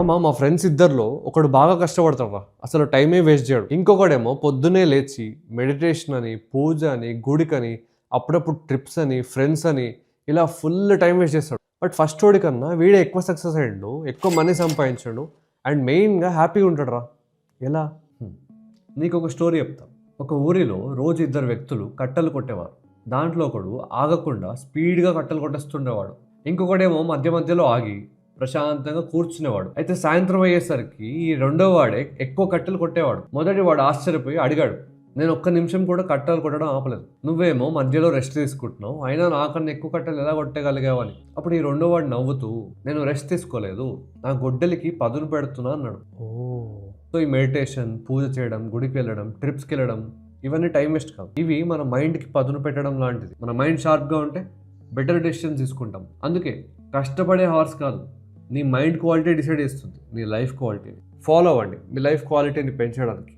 మా ఫ్రెండ్స్ ఇద్దరిలో ఒకడు బాగా కష్టపడతాడు, అసలు టైమే వేస్ట్ చేయడు. ఇంకొకడేమో పొద్దునే లేచి మెడిటేషన్ అని, పూజ అని, గుడికని, అప్పుడప్పుడు ట్రిప్స్ అని, ఫ్రెండ్స్ అని ఇలా ఫుల్ టైం వేస్ట్ చేస్తాడు. బట్ ఫస్ట్ వాడి కన్నా వీడే ఎక్కువ సక్సెస్ అయ్యాడు, ఎక్కువ మనీ సంపాదించాడు అండ్ మెయిన్గా హ్యాపీగా ఉంటాడు రా. ఎలా? నీకు ఒక స్టోరీ చెప్తా. ఒక ఊరిలో రోజు ఇద్దరు వ్యక్తులు కట్టెలు కొట్టేవారు. దాంట్లో ఒకడు ఆగకుండా స్పీడ్గా కట్టెలు కొట్టేస్తుండేవాడు. ఇంకొకడేమో మధ్య మధ్యలో ఆగి ప్రశాంతంగా కూర్చునేవాడు. అయితే సాయంత్రం అయ్యేసరికి ఈ రెండో వాడే ఎక్కువ కట్టెలు కొట్టేవాడు. మొదటి వాడు ఆశ్చర్యపోయి అడిగాడు, నేను ఒక్క నిమిషం కూడా కట్టెలు కొట్టడం ఆపలేదు, నువ్వేమో మధ్యలో రెస్ట్ తీసుకుంటున్నావు, అయినా నాకన్నా ఎక్కువ కట్టెలు ఎలా కొట్టగలిగావని. అప్పుడు ఈ రెండో వాడు నవ్వుతూ, నేను రెస్ట్ తీసుకోలేదు, నా గొడ్డలికి పదును పెడుతున్నా అన్నాడు. సో ఈ మెడిటేషన్, పూజ చేయడం, గుడికి వెళ్ళడం, ట్రిప్స్కి వెళ్ళడం ఇవన్నీ టైం వేస్ట్ కాదు. ఇవి మన మైండ్కి పదును పెట్టడం లాంటిది. మన మైండ్ షార్ప్గా ఉంటే బెటర్ డెసిషన్స్ తీసుకుంటాం. అందుకే కష్టపడే హార్స్ కాదు, నీ మైండ్ క్వాలిటీ డిసైడ్ చేస్తుంది నీ లైఫ్ క్వాలిటీని. ఫాలో అవ్వండి మీ లైఫ్ క్వాలిటీని పెంచడానికి.